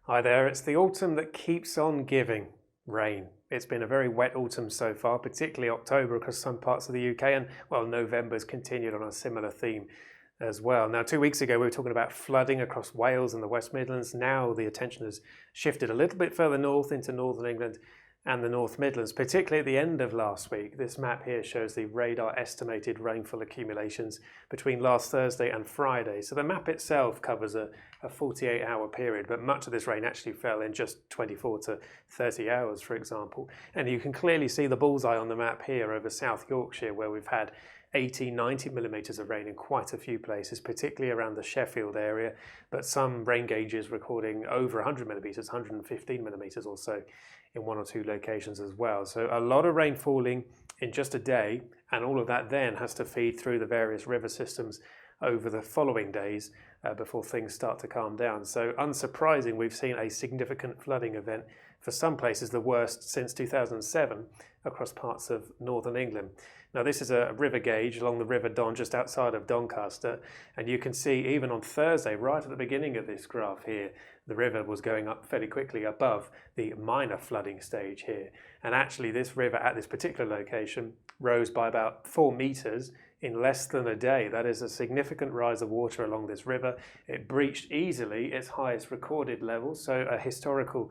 Hi there, it's the autumn that keeps on giving rain. It's been a very wet autumn so far, particularly October across some parts of the UK, and well, November's continued on a similar theme as well. Now, 2 weeks ago, we were talking about flooding across Wales and the West Midlands. Now the attention has shifted a little bit further north into northern England and the North Midlands, particularly at the end of last week. This map here shows the radar estimated rainfall accumulations between last Thursday and Friday. So the map itself covers a 48-hour period, but much of this rain actually fell in just 24 to 30 hours, for example. And you can clearly see the bullseye on the map here over South Yorkshire, where we've had 80, 90 millimetres of rain in quite a few places, particularly around the Sheffield area, but some rain gauges recording over 100 millimetres, 115 millimetres or so in one or two locations as well. So a lot of rain falling in just a day, and all of that then has to feed through the various river systems over the following days before things start to calm down. So unsurprising, we've seen a significant flooding event, for some places the worst since 2007 across parts of northern England. Now this is a river gauge along the River Don just outside of Doncaster, and you can see even on Thursday, right at the beginning of this graph here, the river was going up fairly quickly above the minor flooding stage here. And actually this river at this particular location rose by about 4 metres in less than a day. That is a significant rise of water along this river. It breached easily its highest recorded level, so a historical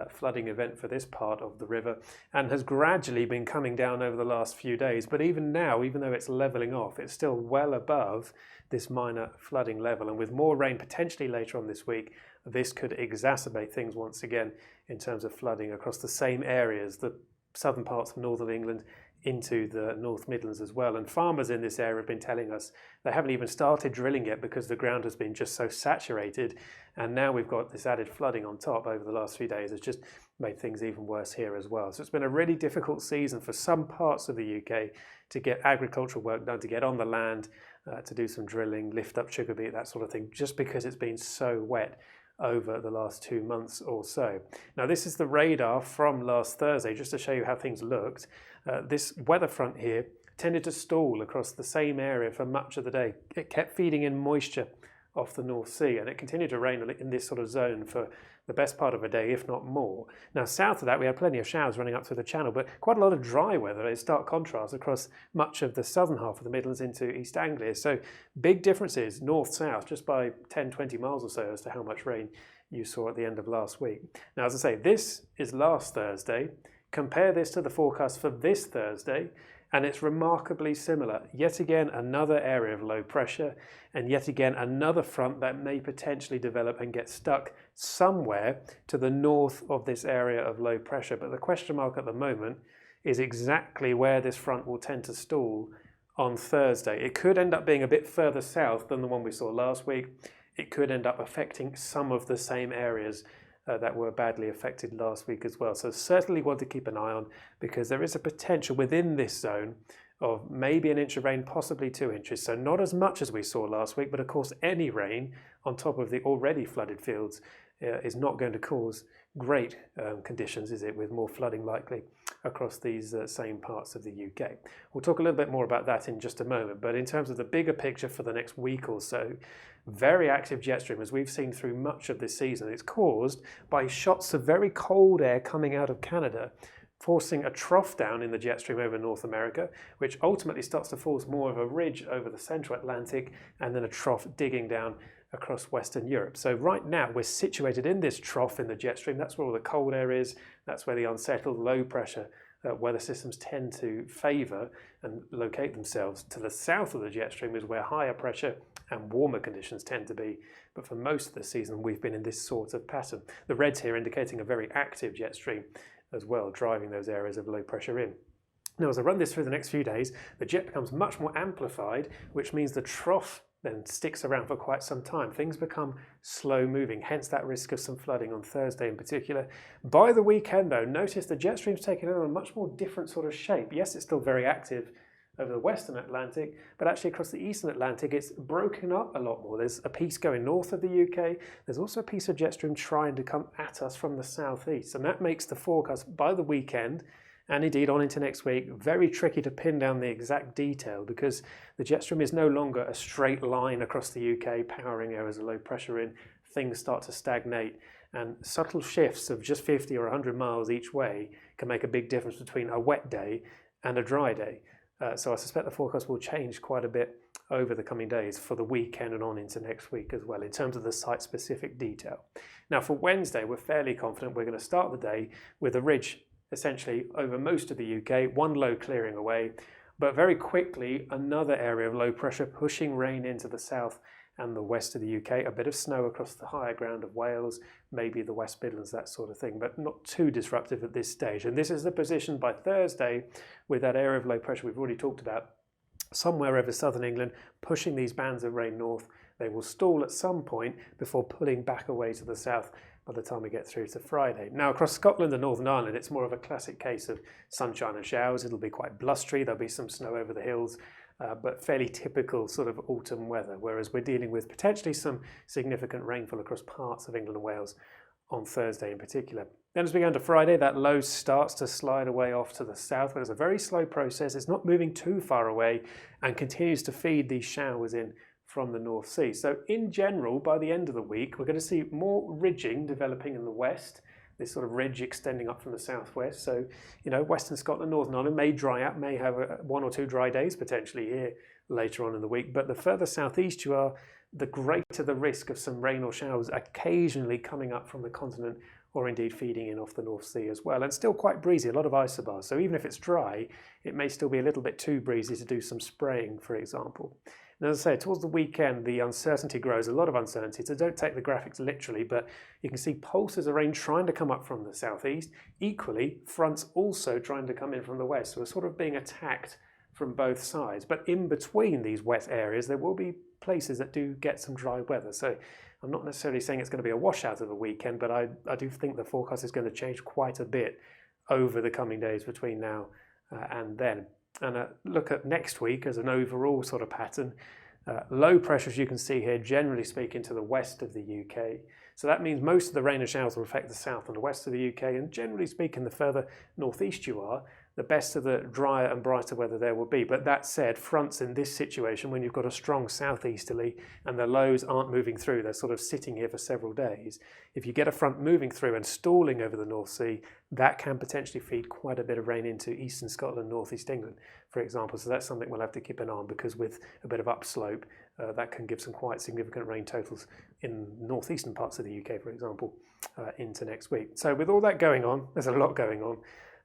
flooding event for this part of the river, and has gradually been coming down over the last few days. But even now, even though it's levelling off, it's still well above this minor flooding level. And with more rain potentially later on this week, this could exacerbate things once again in terms of flooding across the same areas, the southern parts of northern England into the North Midlands as well. And farmers in this area have been telling us they haven't even started drilling yet because the ground has been just so saturated, and now we've got this added flooding on top over the last few days. It's just made things even worse here as well. So it's been a really difficult season for some parts of the UK to get agricultural work done, to get on the land, to do some drilling, lift up sugar beet, that sort of thing, just because it's been so wet over the last 2 months or so. Now this is the radar from last Thursday, just to show you how things looked. This weather front here tended to stall across the same area for much of the day. It kept feeding in moisture off the North Sea, and it continued to rain in this sort of zone for the best part of a day, if not more. Now south of that we had plenty of showers running up through the channel, but quite a lot of dry weather. It's stark contrast across much of the southern half of the Midlands into East Anglia. So big differences north-south just by 10-20 miles or so as to how much rain you saw at the end of last week. Now, as I say, this is last Thursday. Compare this to the forecast for this Thursday, and it's remarkably similar. Yet again, another area of low pressure, and yet again, another front that may potentially develop and get stuck somewhere to the north of this area of low pressure. But the question mark at the moment is exactly where this front will tend to stall on Thursday. It could end up being a bit further south than the one we saw last week. It could end up affecting some of the same areas that were badly affected last week as well. So certainly want to keep an eye on, because there is a potential within this zone of maybe an inch of rain, possibly 2 inches. So not as much as we saw last week, but of course any rain on top of the already flooded fields is not going to cause great conditions, is it, with more flooding likely across these same parts of the UK. We'll talk a little bit more about that in just a moment, but in terms of the bigger picture for the next week or so, very active jet stream, as we've seen through much of this season. It's caused by shots of very cold air coming out of Canada, forcing a trough down in the jet stream over North America, which ultimately starts to force more of a ridge over the central Atlantic, and then a trough digging down across Western Europe. So right now we're situated in this trough in the jet stream. That's where all the cold air is. That's where the unsettled low pressure weather systems tend to favour and locate themselves. To the south of the jet stream is where higher pressure and warmer conditions tend to be. But for most of the season we've been in this sort of pattern. The reds here indicating a very active jet stream as well, driving those areas of low pressure in. Now, as I run this through the next few days, the jet becomes much more amplified, which means the trough then sticks around for quite some time. Things become slow moving, hence that risk of some flooding on Thursday in particular. By the weekend though, notice the jet stream's taken on a much more different sort of shape. Yes, it's still very active over the Western Atlantic, but actually across the Eastern Atlantic it's broken up a lot more. There's a piece going north of the UK, there's also a piece of jet stream trying to come at us from the southeast, and that makes the forecast by the weekend and indeed on into next week very tricky to pin down the exact detail, because the jet stream is no longer a straight line across the UK powering areas of low pressure in. Things start to stagnate And subtle shifts of just 50 or 100 miles each way can make a big difference between a wet day and a dry day. So I suspect the forecast will change quite a bit over the coming days for the weekend and on into next week as well in terms of the site-specific detail. Now for Wednesday, we're fairly confident we're going to start the day with a ridge essentially over most of the UK, one low clearing away, but very quickly another area of low pressure pushing rain into the south and the west of the UK, a bit of snow across the higher ground of Wales, maybe the West Midlands, that sort of thing, but not too disruptive at this stage. And this is the position by Thursday with that area of low pressure we've already talked about, somewhere over southern England, pushing these bands of rain north. They will stall at some point before pulling back away to the south by the time we get through to Friday. Now across Scotland and Northern Ireland, it's more of a classic case of sunshine and showers. It'll be quite blustery, there'll be some snow over the hills, but fairly typical sort of autumn weather, whereas we're dealing with potentially some significant rainfall across parts of England and Wales on Thursday in particular. Then as we go into Friday, that low starts to slide away off to the south, but it's a very slow process. It's not moving too far away and continues to feed these showers in from the North Sea. So in general, by the end of the week, we're going to see more ridging developing in the west, this sort of ridge extending up from the southwest. So, Western Scotland, Northern Ireland may dry out, may have one or two dry days potentially here later on in the week. But the further southeast you are, the greater the risk of some rain or showers occasionally coming up from the continent or indeed feeding in off the North Sea as well. And still quite breezy, a lot of isobars. So even if it's dry, it may still be a little bit too breezy to do some spraying, for example. And as I say, towards the weekend, the uncertainty grows, a lot of uncertainty. So don't take the graphics literally, but you can see pulses of rain trying to come up from the southeast. Equally, fronts also trying to come in from the west. So we're sort of being attacked from both sides. But in between these wet areas, there will be places that do get some dry weather. So I'm not necessarily saying it's going to be a washout of a weekend, but I do think the forecast is going to change quite a bit over the coming days between now and then. And look at next week as an overall sort of pattern. Low pressure, as you can see here, generally speaking, to the west of the UK. So that means most of the rain and showers will affect the south and the west of the UK. And generally speaking, the further northeast you are, the best of the drier and brighter weather there will be. But that said, fronts in this situation, when you've got a strong southeasterly and the lows aren't moving through, they're sort of sitting here for several days. If you get a front moving through and stalling over the North Sea, that can potentially feed quite a bit of rain into eastern Scotland, northeast England, for example. So that's something we'll have to keep an eye on, because with a bit of upslope, that can give some quite significant rain totals in northeastern parts of the UK, for example, into next week. So with all that going on, there's a lot going on.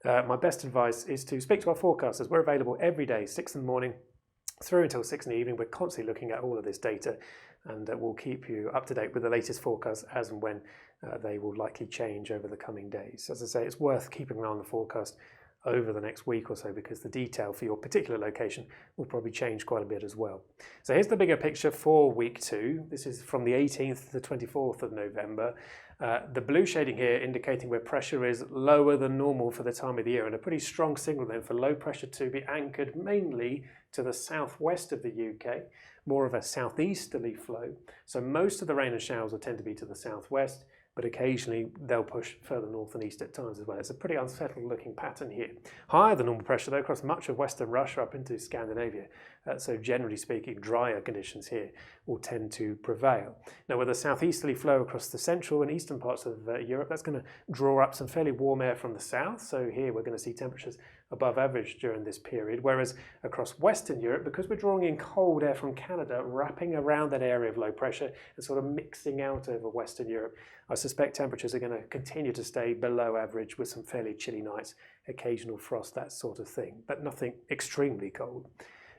My best advice is to speak to our forecasters. We're available every day, 6 in the morning through until 6 in the evening. We're constantly looking at all of this data, and we'll keep you up to date with the latest forecasts as and when they will likely change over the coming days. As I say, it's worth keeping an eye on the forecast over the next week or so, because the detail for your particular location will probably change quite a bit as well. So here's the bigger picture for week 2. This is from the 18th to the 24th of November. The blue shading here indicating where pressure is lower than normal for the time of the year, and a pretty strong signal then for low pressure to be anchored mainly to the southwest of the UK, more of a southeasterly flow. So most of the rain and showers will tend to be to the southwest, but occasionally they'll push further north and east at times as well. It's a pretty unsettled looking pattern here. Higher than normal pressure though across much of western Russia up into Scandinavia. So generally speaking, drier conditions here will tend to prevail. Now with a southeasterly flow across the central and eastern parts of Europe, that's going to draw up some fairly warm air from the south. So here we're going to see temperatures above average during this period, whereas across Western Europe, because we're drawing in cold air from Canada, wrapping around that area of low pressure and sort of mixing out over Western Europe, I suspect temperatures are going to continue to stay below average with some fairly chilly nights, occasional frost, that sort of thing, but nothing extremely cold.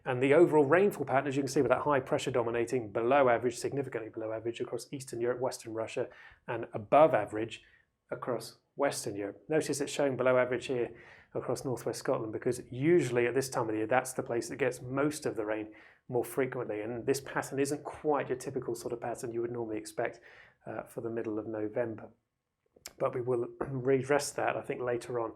And the overall rainfall pattern, as you can see, with that high pressure dominating below average, significantly below average across Eastern Europe, Western Russia, and above average across Western Europe. Notice it's showing below average here across northwest Scotland, because usually at this time of the year, that's the place that gets most of the rain more frequently. And this pattern isn't quite your typical sort of pattern you would normally expect for the middle of November. But we will redress that, I think, later on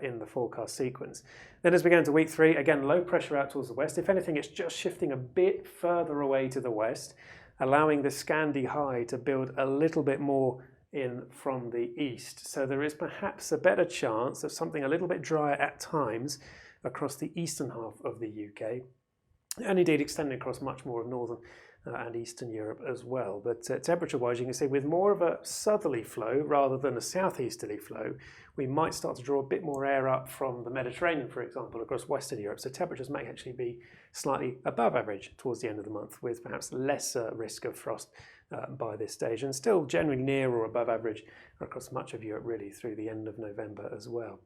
in the forecast sequence. Then as we go into week 3, again, low pressure out towards the west. If anything, it's just shifting a bit further away to the west, allowing the Scandi high to build a little bit more in from the east. So there is perhaps a better chance of something a little bit drier at times across the eastern half of the UK, and indeed extending across much more of northern and Eastern Europe as well. But temperature-wise, you can see with more of a southerly flow rather than a southeasterly flow, we might start to draw a bit more air up from the Mediterranean, for example, across Western Europe. So temperatures may actually be slightly above average towards the end of the month, with perhaps less risk of frost by this stage, and still generally near or above average across much of Europe really through the end of November as well.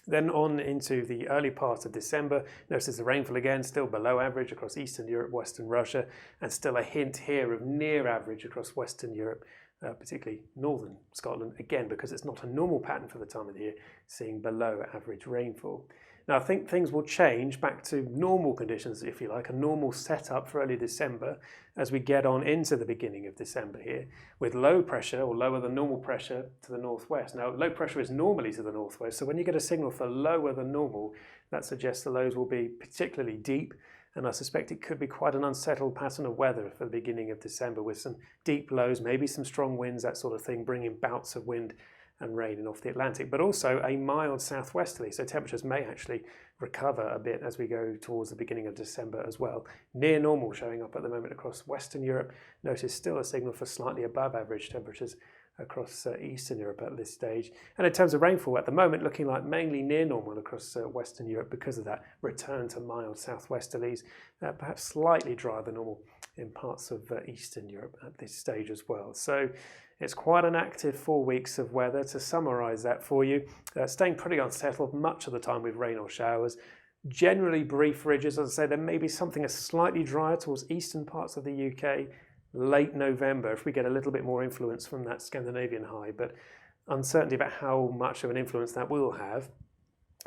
Then on into the early part of December, notice the rainfall again still below average across Eastern Europe, Western Russia, and still a hint here of near average across Western Europe, particularly northern Scotland, again because it's not a normal pattern for the time of the year, seeing below average rainfall. Now I think things will change back to normal conditions, if you like, a normal setup for early December as we get on into the beginning of December here, with low pressure or lower than normal pressure to the northwest. Now low pressure is normally to the northwest, so when you get a signal for lower than normal, that suggests the lows will be particularly deep, and I suspect it could be quite an unsettled pattern of weather for the beginning of December, with some deep lows, maybe some strong winds, that sort of thing, bringing bouts of wind and rain in off the Atlantic, but also a mild southwesterly, so temperatures may actually recover a bit as we go towards the beginning of December as well. Near normal showing up at the moment across Western Europe. Notice still a signal for slightly above average temperatures across Eastern Europe at this stage. And in terms of rainfall at the moment, looking like mainly near normal across Western Europe because of that return to mild southwesterlies, perhaps slightly drier than normal in parts of Eastern Europe at this stage as well. So it's quite an active 4 weeks of weather. To summarise that for you, staying pretty unsettled much of the time with rain or showers. Generally brief ridges, as I say, there may be something slightly drier towards eastern parts of the UK, late November, if we get a little bit more influence from that Scandinavian high, but uncertainty about how much of an influence that will have.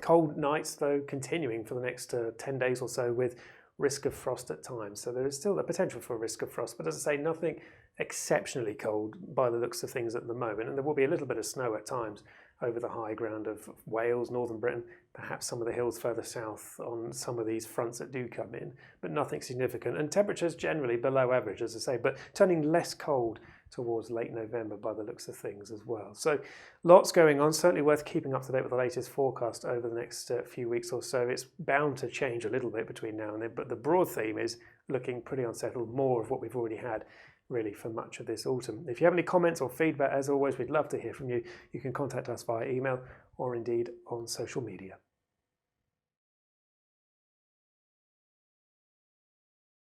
Cold nights, though, continuing for the next 10 days or so with risk of frost at times. So there is still the potential for a risk of frost, but as I say, nothing exceptionally cold by the looks of things at the moment. And there will be a little bit of snow at times over the high ground of Wales, northern Britain, perhaps some of the hills further south on some of these fronts that do come in, but nothing significant. And temperatures generally below average, as I say, but turning less cold towards late November by the looks of things as well. So lots going on, certainly worth keeping up to date with the latest forecast over the next few weeks or so. It's bound to change a little bit between now and then, but the broad theme is looking pretty unsettled, more of what we've already had really for much of this autumn. If you have any comments or feedback, as always, we'd love to hear from you. You can contact us via email or indeed on social media.